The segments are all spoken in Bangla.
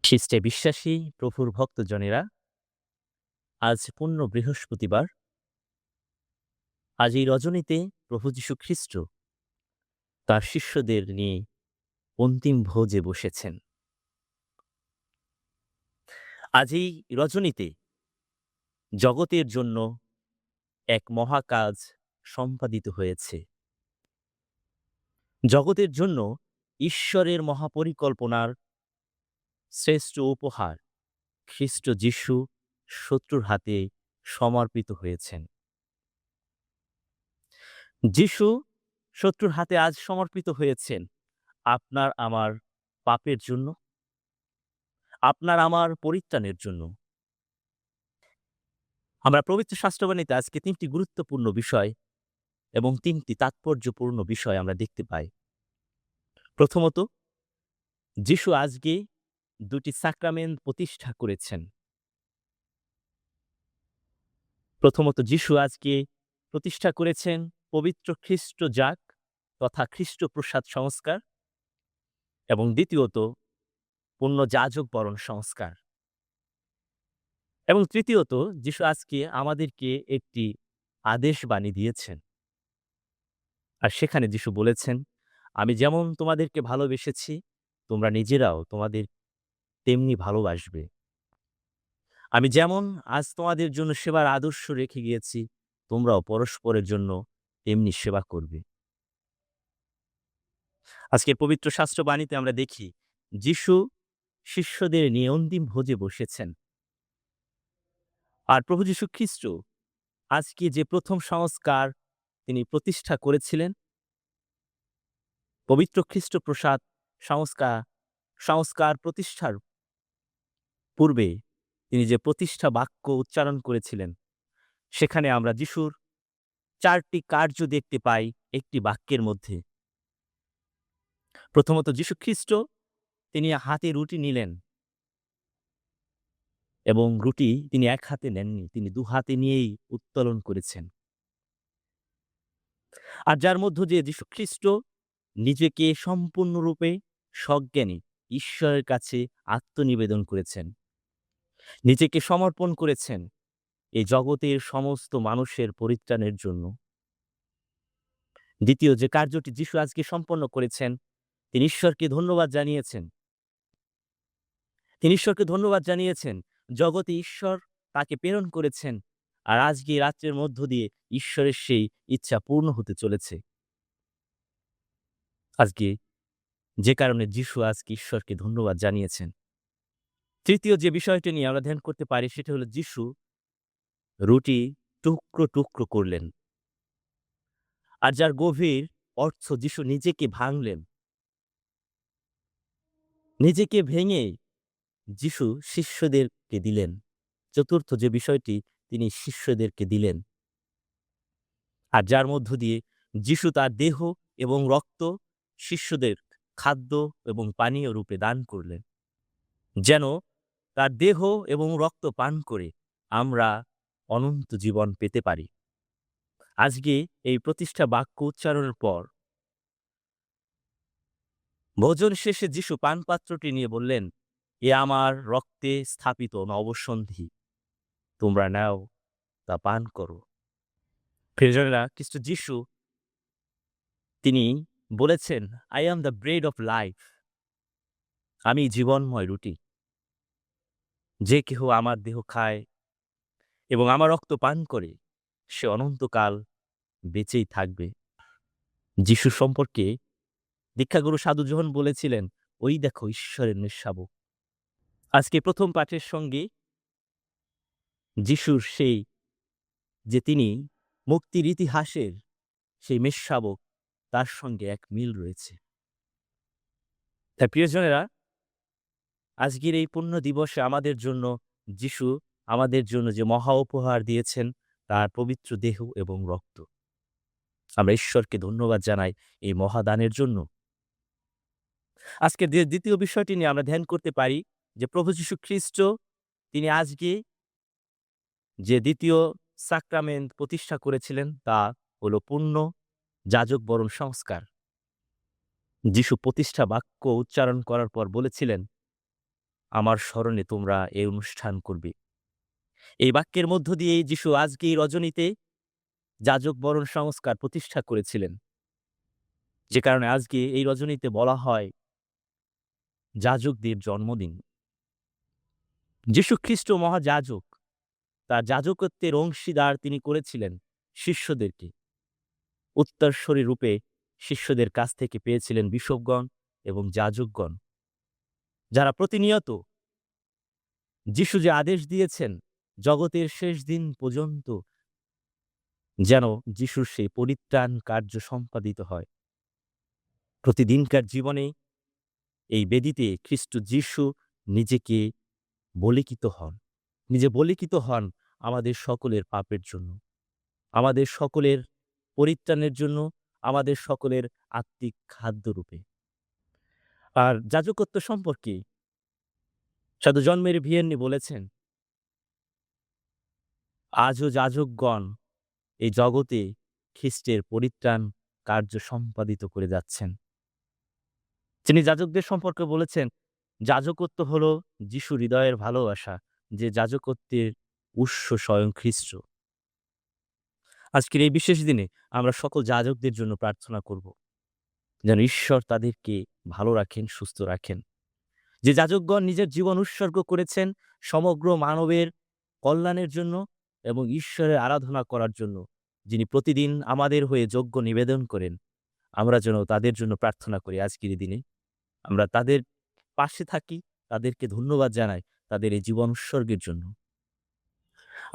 খ্রিস্টে বিশ্বাসী প্রভুর ভক্তজনেরা, আজ পূর্ণ বৃহস্পতিবার। আজ এই রজনীতে প্রভু যীশু খ্রিস্ট তার শিষ্যদের নিয়ে অন্তিম ভোজে বসেছেন। আজ এই রজনীতে জগতের জন্য এক মহাকাজ সম্পাদিত হয়েছে। জগতের জন্য ঈশ্বরের মহাপরিকল্পনার শ্রেষ্ঠ উপহার খ্রিস্ট যীশু শত্রুর হাতে সমর্পিত হয়েছেন। যীশু শত্রুর হাতে আজ সমর্পিত হয়েছেন আপনার আমার পাপের জন্য, আপনার আমার পরিত্রাণের জন্য। আমরা পবিত্র শাস্ত্রবাণীতে আজকে ৩টি গুরুত্বপূর্ণ বিষয় এবং ৩টি তাৎপর্যপূর্ণ বিষয় আমরা দেখতে পাই। প্রথমত, যীশু আজকে ২টি সাক্রামেন্ট প্রতিষ্ঠা করেছেন। প্রথমত, যীশু আজকে প্রতিষ্ঠা করেছেন পবিত্র খ্রিস্ট যাগ তথা খ্রিস্ট প্রসাদ সংস্কার, এবং দ্বিতীয়ত পূর্ণ যাজক বরণ সংস্কার, এবং তৃতীয়ত যীশু আজকে আমাদেরকে একটি আদেশ বাণী দিয়েছেন। আর সেখানে যীশু বলেছেন, আমি যেমন তোমাদেরকে ভালোবেসেছি তোমরা নিজেরাও তোমাদের তেমনি ভালোবাসবে। আমি যেমন আজ তোমাদের জন্য সেবার আদর্শ রেখে গিয়েছি তোমরাও পরস্পরের জন্য তেমনি সেবা করবে। আজকের পবিত্র শাস্ত্রবাণীতে আমরা দেখি যীশু শিষ্যদের নিয়ে অন্তিম ভোজে বসেছেন। আর প্রভু যীশু খ্রিস্ট আজকে যে প্রথম সংস্কার তিনি প্রতিষ্ঠা করেছিলেন, পবিত্র খ্রিস্ট প্রসাদ সংস্কার প্রতিষ্ঠার পূর্বে তিনি যে প্রতিষ্ঠা বাক্য উচ্চারণ করেছিলেন, সেখানে আমরা যীশুর ৪টি কার্য দেখতে পাই একটি বাক্যের মধ্যে। প্রথমত, যীশু খ্রিস্ট তিনি হাতে রুটি নিলেন, এবং রুটি তিনি এক হাতে নেননি, তিনি ২ হাতে নিয়েই উত্তোলন করেছেন। আর যার মধ্য দিয়ে যীশু খ্রিস্ট নিজেকে সম্পূর্ণরূপে সজ্ঞানী ঈশ্বরের কাছে আত্মনিবেদন করেছেন, নিজেকে সমর্পণ করেছেন এই জগতের সমস্ত মানুষের পরিত্রাণের জন্য। দ্বিতীয় যে কার্যটি যীশু আজকে সম্পন্ন করেছেন, তিনি ঈশ্বরকে ধন্যবাদ জানিয়েছেন। তিনি ঈশ্বরকে ধন্যবাদ জানিয়েছেন, জগতে ঈশ্বর তাকে প্রেরণ করেছেন, আর আজকে রাত্রের মধ্য দিয়ে ঈশ্বরের সেই ইচ্ছা পূর্ণ হতে চলেছে। আজকে যে কারণে যীশু আজকে ঈশ্বরকে ধন্যবাদ জানিয়েছেন। তৃতীয় যে বিষয়টি নিয়ে আমরা ধ্যান করতে পারি সেটা হলো যীশু রুটি টুকরো টুকরো করলেন, আর যার গভীর অর্থ যীশু নিজেকে ভাঙলেন। নিজেকে ভেঙে যীশু শিষ্যদেরকে দিলেন। চতুর্থ যে বিষয়টি তিনি শিষ্যদেরকে দিলেন, আর যার মধ্য দিয়ে যীশু তার দেহ এবং রক্ত শিষ্যদের খাদ্য এবং পানীয় রূপে দান করলেন, যেন তার দেহ এবং রক্ত পান করে আমরা অনন্ত জীবন পেতে পারি। আজকে এই প্রতিষ্ঠা বাক্য উচ্চারণের পর ভোজন শেষে যীশু পানপাত্রটি নিয়ে বললেন, এ আমার রক্তে স্থাপিত নবসন্ধি, তোমরা নাও তা পান করো। প্রিয়জনেরা, খ্রিস্ট যীশু তিনি বলেছেন, I am the bread of life, আমি জীবনময় রুটি। যে কেহ আমার দেহ খায় এবং আমার রক্ত পান করে সে অনন্তকাল বেঁচেই থাকবে। যীশু সম্পর্কে দীক্ষাগুরু সাধু যোহন বলেছিলেন, ওই দেখো ঈশ্বরের নিঃশাবক। আজকে প্রথম পাঠের সঙ্গে যীশুর সেই যে তিনি মুক্তির ইতিহাসের সেই মেষশাবক, তার সঙ্গে এক মিল রয়েছে। তাই প্রিয়জনেরা, আজকের এই পুণ্য দিবসে আমাদের জন্য যীশু আমাদের জন্য যে মহা উপহার দিয়েছেন তার পবিত্র দেহ এবং রক্ত, আমরা ঈশ্বরকে ধন্যবাদ জানাই এই মহাদানের জন্য। আজকে দ্বিতীয় বিষয়টি নিয়ে আমরা ধ্যান করতে পারি যে প্রভু যীশু খ্রিস্ট তিনি আজকে যে দ্বিতীয় সাক্রামেন্ট প্রতিষ্ঠা করেছিলেন তা হলো পূর্ণ যাজক বরণ সংস্কার। যীশু প্রতিষ্ঠা বাক্য উচ্চারণ করার পর বলেছিলেন, আমার স্মরণে তোমরা এই অনুষ্ঠান করবে। এই বাক্যের মধ্য দিয়ে যিশু আজকে এই রজনীতে যাজক বরণ সংস্কার প্রতিষ্ঠা করেছিলেন। যে কারণে আজকে এই রজনীতে বলা হয় যাজকদের জন্মদিন। যীশু খ্রিস্ট মহাযাজক, তার যাজকত্বের অংশীদার তিনি করেছিলেন শিষ্যদেরকে। উত্তরস্বরী রূপে শিষ্যদের কাছ থেকে পেয়েছিলেন বিশপগণ এবং যাজকগণ, যারা প্রতিনিয়ত যীশু যে আদেশ দিয়েছেন জগতের শেষ দিন পর্যন্ত যেন যীশুর সেই পরিত্রাণ কার্য সম্পাদিত হয়। প্রতিদিনকার জীবনে এই বেদিতে খ্রিস্ট যীশু নিজেকে বলিকিত হন, নিজে বলিকিত হন আমাদের সকলের পাপের জন্য, আমাদের সকলের পরিত্রাণের জন্য, আমাদের সকলের আত্মিক খাদ্যরূপে। আর যাজকত্ব সম্পর্কে সাধু জন মেরি ভিয়েন্নি বলেছেন, আজও যাজকগণ এই জগতে খ্রিস্টের পরিত্রাণ কার্য সম্পাদিত করে যাচ্ছেন। তিনি যাজকদের সম্পর্কে বলেছেন, যাজকত্ব হল যীশু হৃদয়ের ভালোবাসা, যে যাজকত্বের উৎস স্বয়ং খ্রিস্ট। আজকের এই বিশেষ দিনে আমরা সকল যাজকদের জন্য প্রার্থনা করব, যেন ঈশ্বর তাদেরকে ভালো রাখেন, সুস্থ রাখেন। যে যাজকগণ নিজের জীবন উৎসর্গ করেছেন সমগ্র মানবের কল্যাণের জন্য এবং ঈশ্বরের আরাধনা করার জন্য, যিনি প্রতিদিন আমাদের হয়ে যজ্ঞ নিবেদন করেন, আমরা যেন তাদের জন্য প্রার্থনা করি। আজকের দিনে আমরা তাদের পাশে থাকি, তাদেরকে ধন্যবাদ জানাই তাদের এই জীবন উৎসর্গের জন্য।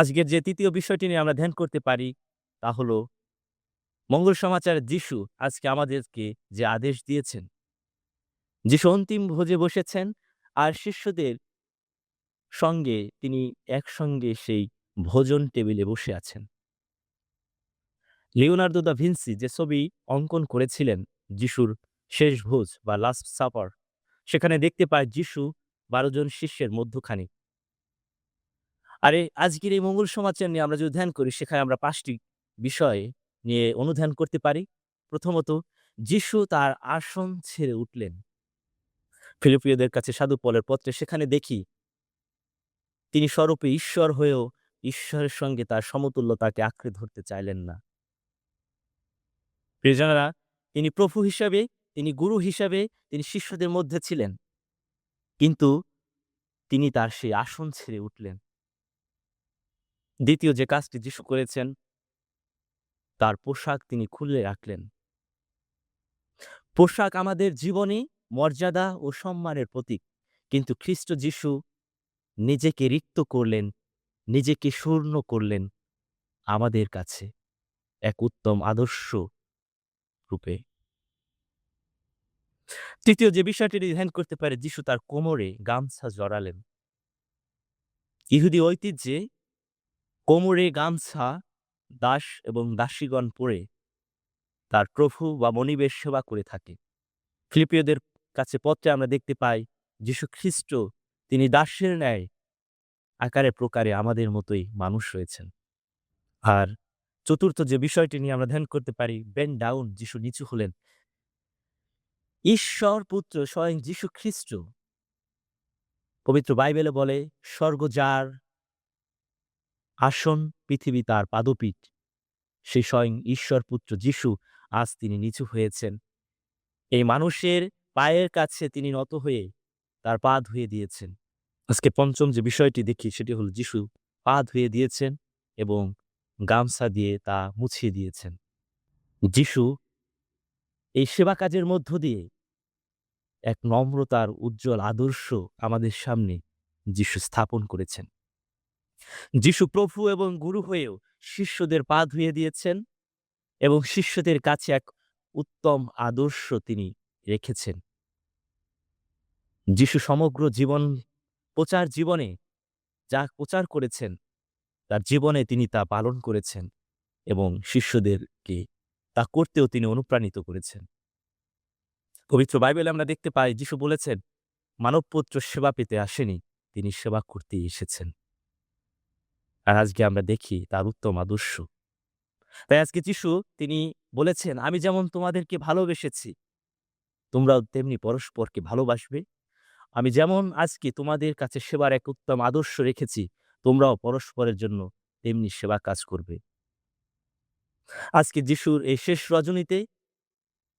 আজকের যে তৃতীয় বিষয়টি নিয়ে আমরা ধ্যান করতে পারি তা হলো মঙ্গল সমাচার যীশু আজকে আমাদেরকে যে আদেশ দিয়েছেন। যীশু অন্তিম ভোজে বসেছেন আর শিষ্যদের সঙ্গে তিনি একসঙ্গে সেই ভোজন টেবিলে বসে আছেন। লিওনার্দো দা ভিঞ্চি যে ছবি অঙ্কন করেছিলেন যীশুর শেষ ভোজ বা লাস্ট সাপার, সেখানে দেখতে পায় যীশু 12 জন শিষ্যের মধ্যখানে। আরে আজকের এই মঙ্গল সমাচার নিয়ে আমরা যদি ধ্যান করি, সেখানে আমরা 5টি বিষয় নিয়ে অনুধ্যান করতে পারি। প্রথমত, যীশু তার আসন ছেড়ে উঠলেন। ফিলিপিয়দের কাছে সাধু পলের পত্রে সেখানে দেখি তিনি স্বরূপে ঈশ্বর হয়েও ঈশ্বরের সঙ্গে তার সমতুল্যতাকে আঁকড়ে ধরতে চাইলেন না। প্রিয়জনেরা, তিনি প্রভু হিসাবে, তিনি গুরু হিসাবে তিনি শিষ্যদের মধ্যে ছিলেন, কিন্তু তিনি তার সেই আসন ছেড়ে উঠলেন। দ্বিতীয় যে কাজটি যীশু করেছেন, তার পোশাক তিনি খুলে রাখলেন। পোশাক আমাদের জীবনে মর্যাদা ও সম্মানের প্রতীক, কিন্তু খ্রিস্ট যীশু নিজেকে রিক্ত করলেন, নিজেকে শূন্য করলেন আমাদের কাছে এক উত্তম আদর্শ রূপে। তৃতীয় যে বিষয়টি ধ্যান করতে পারে, যীশু তার কোমরে গামছা জড়ালেন। ইহুদি ঐতিহ্যে কোমরে গামছা দাস এবং দাসীগণ পরে তার প্রভু বা মনিবের সেবা করে থাকে। ফিলিপিয়দের কাছে পত্রে আমরা দেখতে পাই যীশু খ্রিস্ট তিনি দাসের ন্যায় আকারে প্রকারে আমাদের মতোই মানুষ হয়েছেন। আর চতুর্থ যে বিষয়টি নিয়ে আমরা ধ্যান করতে পারি, বেন্ড ডাউন, যীশু নিচু হলেন। ঈশ্বর পুত্র স্বয়ং যীশু খ্রিস্ট, পবিত্র বাইবেলে বলে, স্বর্গ যার আসন, পৃথিবী তার পাদপীঠ, সেই স্বয়ং ঈশ্বর পুত্র যীশু আজ তিনি নিচু হয়েছেন। এই মানুষের পায়ের কাছে তিনি নত হয়ে তার পা ধুয়ে দিয়েছেন। আজকে পঞ্চম যে বিষয়টি দেখি সেটি হল যীশু পা ধুয়ে দিয়েছেন এবং গামছা দিয়ে তা মুছিয়ে দিয়েছেন। যীশু এই সেবা কাজের মধ্য দিয়ে এক নম্রতার উজ্জ্বল আদর্শ আমাদের সামনে যীশু স্থাপন করেছেন। যীশু প্রভু এবং গুরু হয়েও শিষ্যদের পা ধুয়ে দিয়েছেন এবং শিষ্যদের কাছে এক উত্তম আদর্শ তিনি রেখেছেন। যীশু সমগ্র জীবনে যা প্রচার করেছেন, তার জীবনে তিনি তা পালন করেছেন এবং শিষ্যদেরকে তা করতেও তিনি অনুপ্রাণিত করেছেন। পবিত্র বাইবেলে আমরা দেখতে পাই যীশু বলেছেন, মানবপুত্র সেবা পেতে আসেনি, তিনি সেবা করতে এসেছেন। আর আজকে আমরা দেখি তার উত্তম আদর্শ। তাই আজকে যীশু তিনি বলেছেন, আমি যেমন তোমাদেরকে ভালোবেসেছি, তোমরাও তেমনি পরস্পরকে ভালোবাসবে। আমি যেমন আজকে তোমাদের কাছে সেবার এক উত্তম আদর্শ রেখেছি, তোমরাও পরস্পরের জন্য তেমনি সেবা কাজ করবে। আজকে যিশুর এই শেষ রজনীতে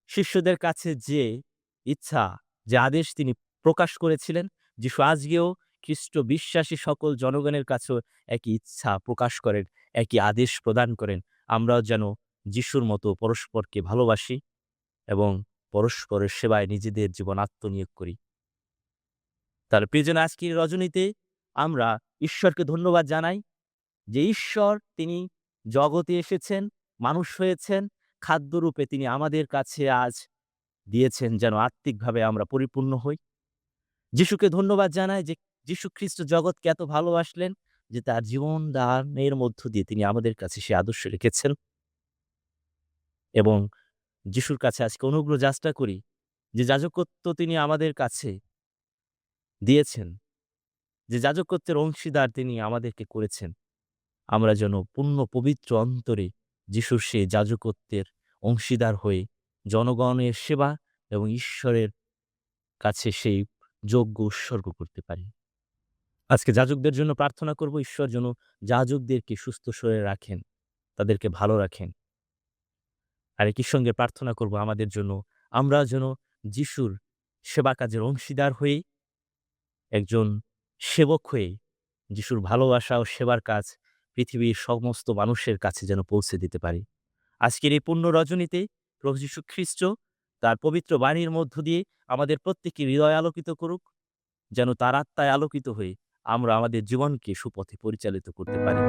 শিষ্যদের কাছে যে ইচ্ছা, যে আদেশ তিনি প্রকাশ করেছিলেন, যিশু আজকেও খ্রিস্ট বিশ্বাসী সকল জনগণের কাছেও একই ইচ্ছা প্রকাশ করেন, একই আদেশ প্রদান করেন। আমরাও যেন যিশুর মতো পরস্পরকে ভালোবাসি এবং পরস্পরের সেবায় নিজেদের জীবন আত্মনিয়োগ করি। তার প্রিয়জন, আজকের রজনীতে আমরা ঈশ্বরকে ধন্যবাদ জানাই যে ঈশ্বর তিনি জগতে এসেছেন, মানুষ হয়েছেন, খাদ্যরূপে তিনি আমাদের কাছে আজ দিয়েছেন যেন আত্মিকভাবে আমরা পরিপূর্ণ হই। যিশুকে ধন্যবাদ জানাই যে যিশু খ্রিস্ট জগৎকে এত ভালোবাসলেন যে তার জীবন দানের মধ্য দিয়ে তিনি আমাদের কাছে সে আদর্শ রেখেছেন এবং যিশুর কাছে আজকে অনুগ্রহ যাচনা করি যে যাজকত্ব তিনি আমাদের কাছে দিয়েছেন, যে যাজকত্বের অংশীদার তিনি আমাদেরকে করেছেন। আমরা যেন পূর্ণ পবিত্র অন্তরে যিশুর সেই যাজকত্বের অংশীদার হয়ে জনগণের সেবা এবং ঈশ্বরের কাছে সেই যজ্ঞ উৎসর্গ করতে পারি। আজকে যাজকদের জন্য প্রার্থনা করব, ঈশ্বর যেন যাজকদেরকে সুস্থ শরীরে রাখেন, তাদেরকে ভালো রাখেন। আর একই সঙ্গে প্রার্থনা করব আমাদের জন্য, আমরা যেন যিশুর সেবা কাজের অংশীদার হয়ে একজন সেবক হয়ে যিশুর ভালোবাসা ও সেবার কাজ পৃথিবীর সমস্ত মানুষের কাছে যেন পৌঁছে দিতে পারি। আজকের এই পুণ্য রজনীতে প্রভু যীশু খ্রিস্ট তার পবিত্র বাণীর মধ্য দিয়ে আমাদের প্রত্যেকের হৃদয় আলোকিত করুক, যেন তার আত্মায় আলোকিত হয়ে আমরা আমাদের জীবনকে সুপথে পরিচালিত করতে পারি।